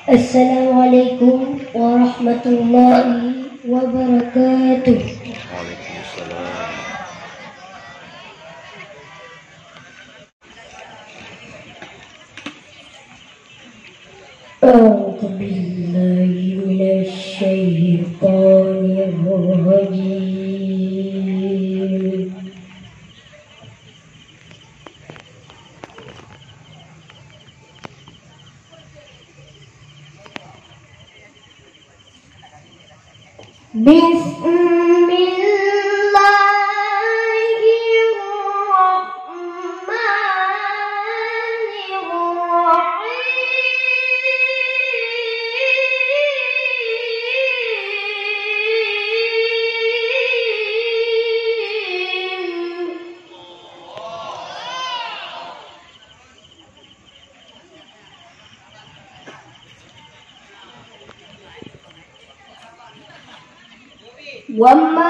Assalamualaikum warahmatullahi wabarakatuh. Waalaikumsalam. A'udzu billahi minasy syaithanir rajim. Wama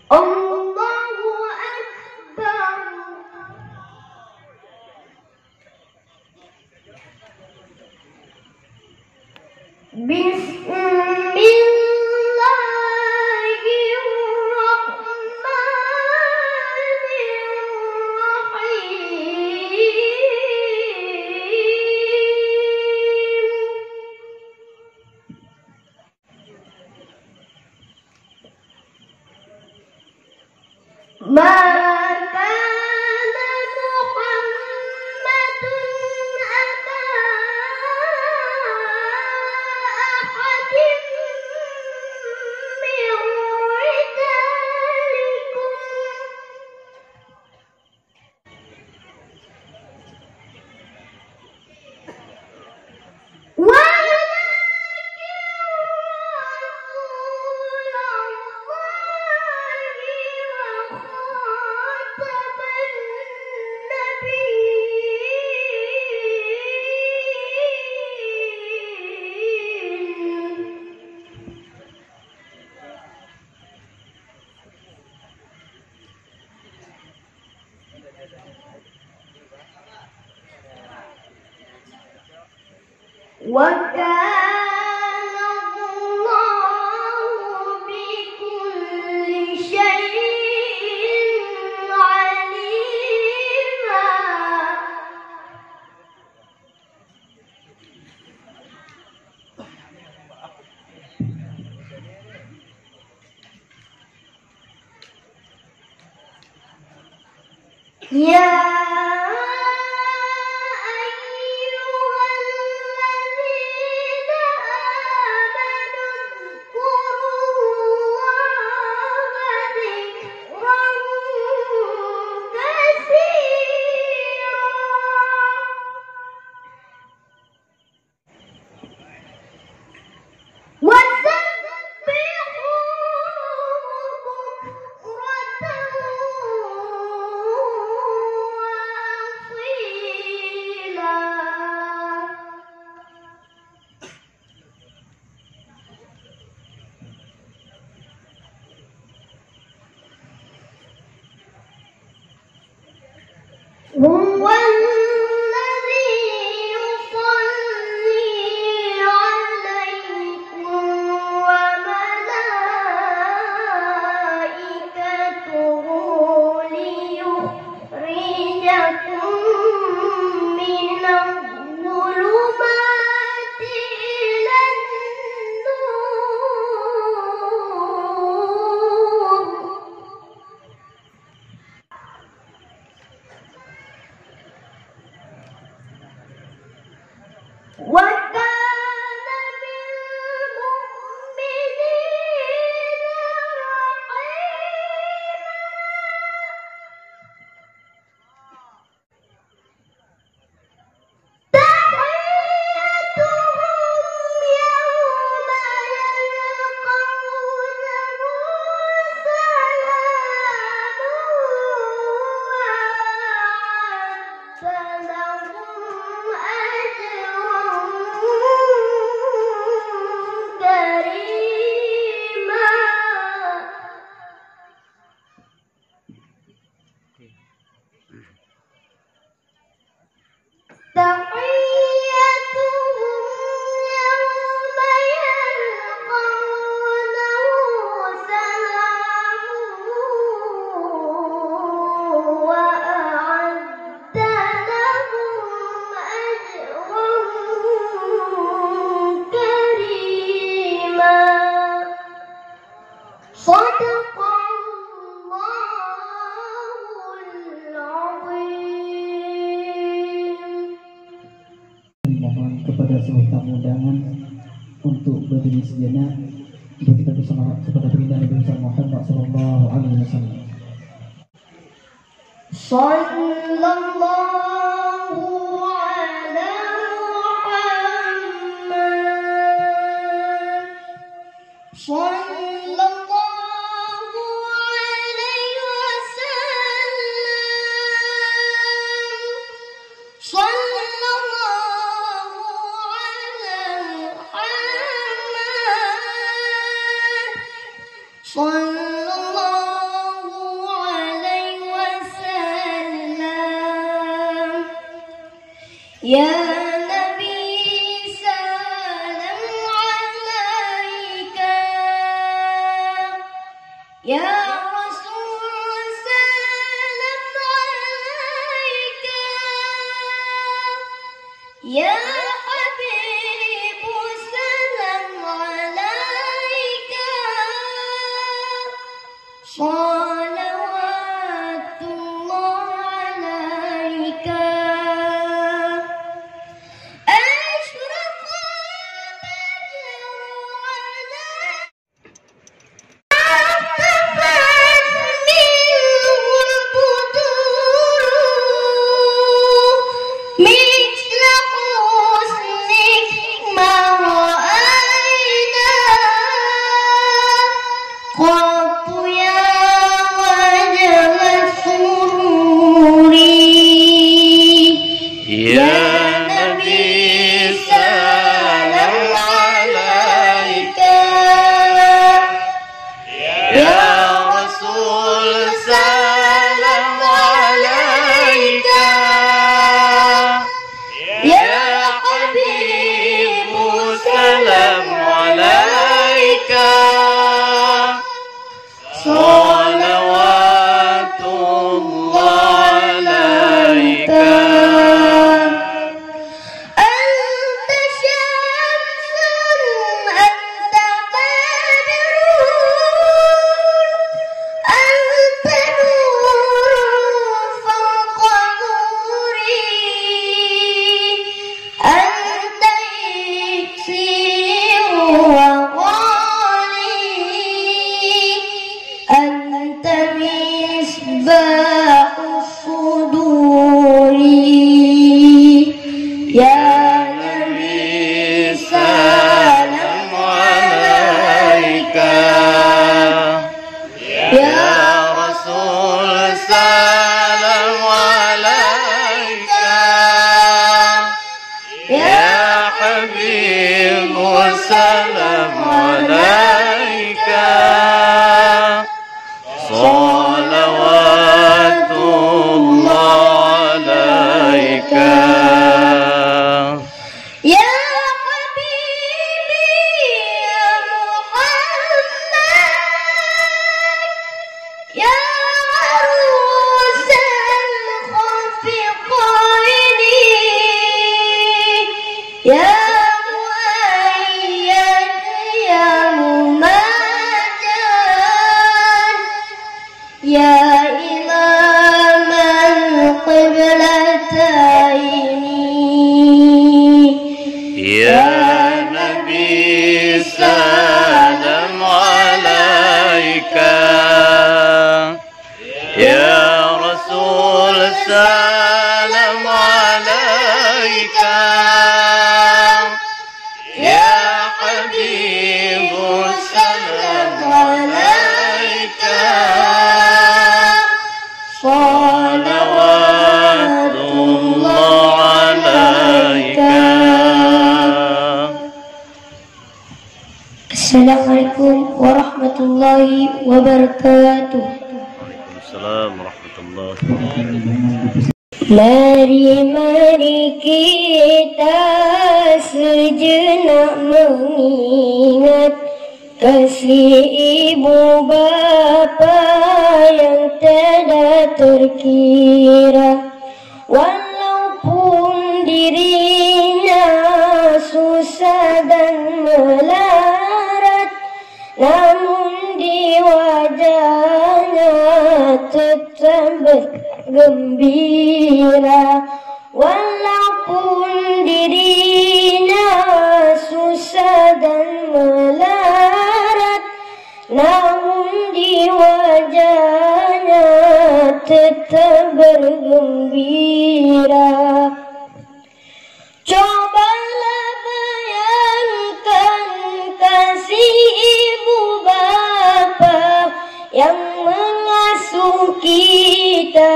Allahu Akbar. Wa kana Allahu bikulli syai'in 'alima. Ya هو الذي يصلي عليكم وملائكته ليخرجكم من الظلمات إلى النور. وكان بالمؤمنين رحيما. تحيتهم يوم يلقونه سلام وأعد لهم أجرا كريما. تحيتهم يوم يلقونه سلام وأعد لهم أجرا كريما. صدق الله العظيم. Mohon kepada seluruh tamu undangan untuk berdiri sejenak untuk kita bersalawat kepada baginda Nabi Muhammad sallallahu alaihi wasallam. Sallallahu ala Muhammad. Sallallahu alaihi wasallam. Sallallahu ala Muhammad. Sallallahu alaihi wasallam. Ya Nabi salam alaika. Ya Rasul salam alaika. Ya Habib salam alaika. Salawatullah alaika. مثل يا عروس الخفقين يا مؤيد يا ممجد يا إمام القبلتين يا نبي سلام عليك يا رسول سلام عليك يا حبيب سلام عليك صلوات الله عليك. Assalamualaikum warahmatullahi wabarakatuh. Waalaikumsalam warahmatullahi. Mari kita sejenak mengingat kasih ibu bapa yang tiada terkira. Walaupun dirinya susah dan melarat, namun di wajahnya tetap bergembira. Walaupun dirinya susah dan melarat, namun di wajahnya tetap bergembira. Cobalah bayangkan kasih ibu bapa yang mengasuh kita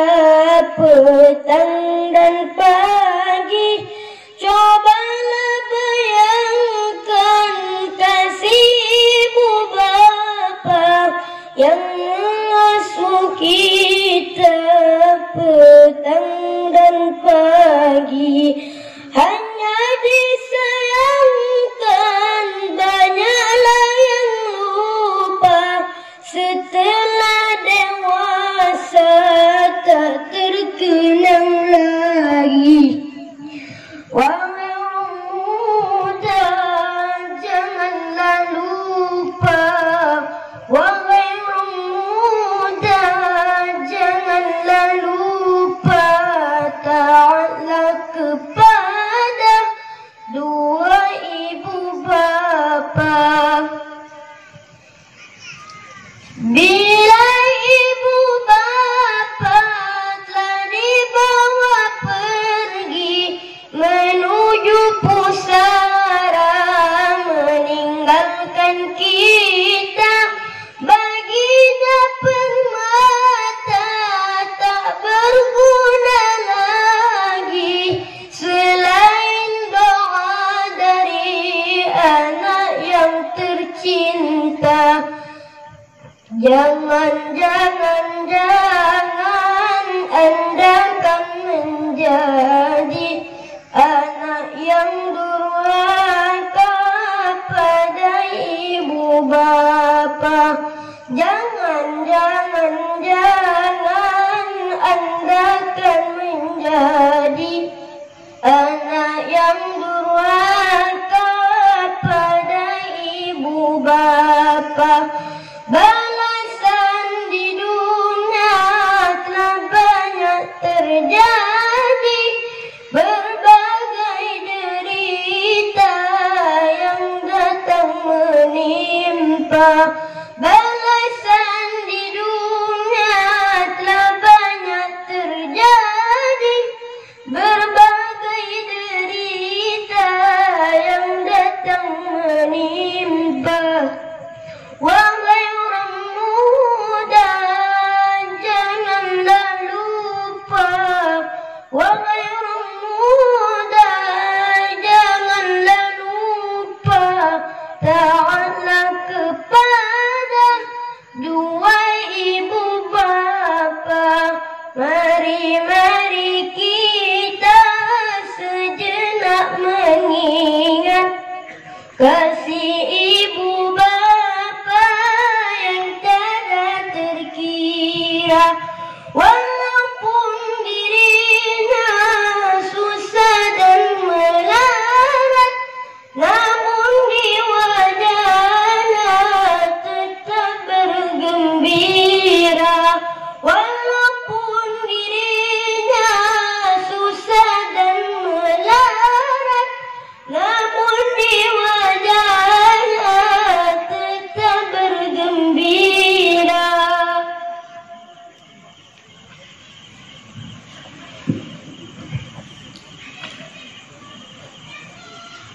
petang dan pagi. Cobalah bayangkan kasih ibu bapa yang mengasuh kita petang dan pagi. Hanya disayangkan banyaklah yang lupa, setelah dewasa tak terkenang lagi. Wahai muda, janganlah lupa. Wahai muda, janganlah lupa. Taatlah kepada dua ibu bapa. Bila ibu bapa telah dibawa pergi menuju pusara, meninggalkan kita, baginya permata tak berguna lagi selain doa dari anak yang tercinta. Jangan Anda akan menjadi anak yang durhaka pada ibu bapa. Jangan Anda akan menjadi anak yang durhaka pada ibu bapa. Balasan di dunia telah banyak terjadi, berbagai derita yang datang menimpa. Balasan di dunia telah banyak terjadi, berbagai derita yang datang menimpa. Wahai orang muda, janganlah lupa. Wahai orang muda, janganlah lupa. Taatlah kepada dua ibu bapa. Mari kita sejenak mengingat kasih ibu bapa yang tiada terkira. mulia. Walaupun dirinya susah dan melarat, namun di wajahnya tetap bergembira. Walaupun dirinya susah dan melarat, namun di wajahnya tetap bergembira.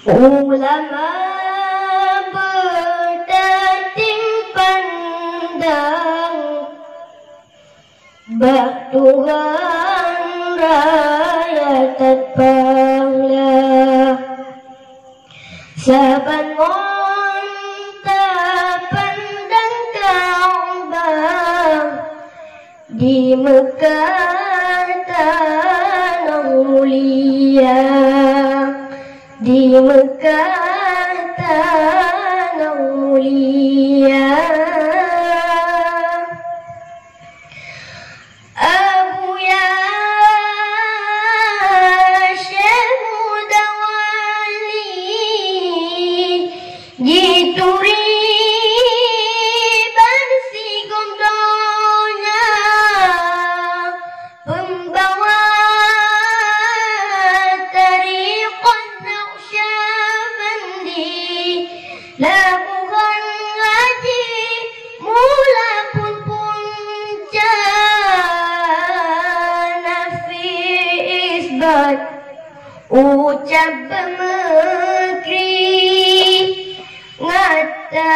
Ulama berdating pandang, bak Tuhan raya terpanglah. Saban monta pandang Ka'bah di Mekah tanah mulia. Di Mekah tanah mulia. Abu ya Syekh Mudawali dituri bersih gondonya, pembawa Labuhan Haji mula pun puncak nafi isbat ucap bermekri ngata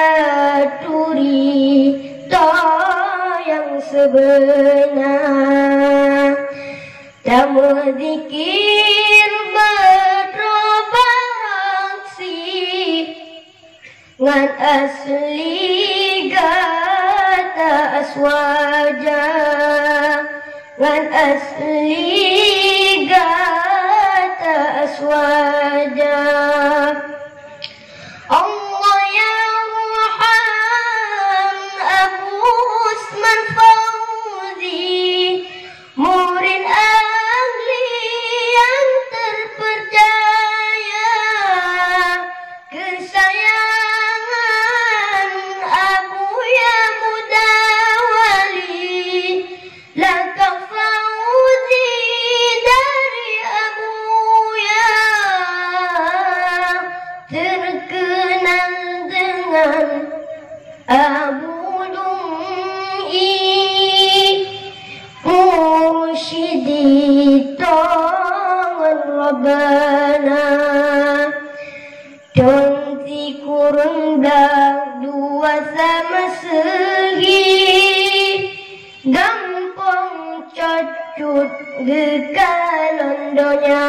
turi to yang sebenar. Tamu zikir berobaraksi ngan asli gata aswaja, ngan asli gata aswaja. Allah ya Rahman Abu Usman Fauzi, murid ahli yang terpercaya, kesayangan Abu ya Mudawali, langkah Fauzi dari Abu ya, terkenal dengan Abu Dum'i, mursyidi tangan Rabbana. Conti kurun dah dua sama segi, gampang cacut gekalon donya.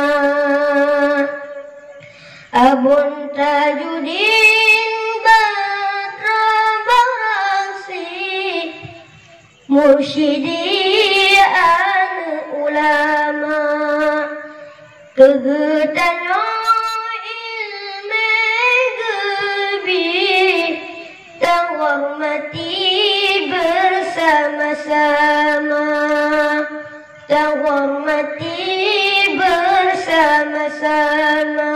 Abun Tajuddin berobaraksi, mursyidi an ulama, kegetanyo ilmu gebi, terhormati bersama-sama, terhormati bersama-sama.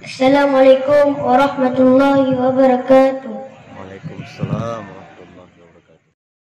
Assalamualaikum warahmatullahi wabarakatuh.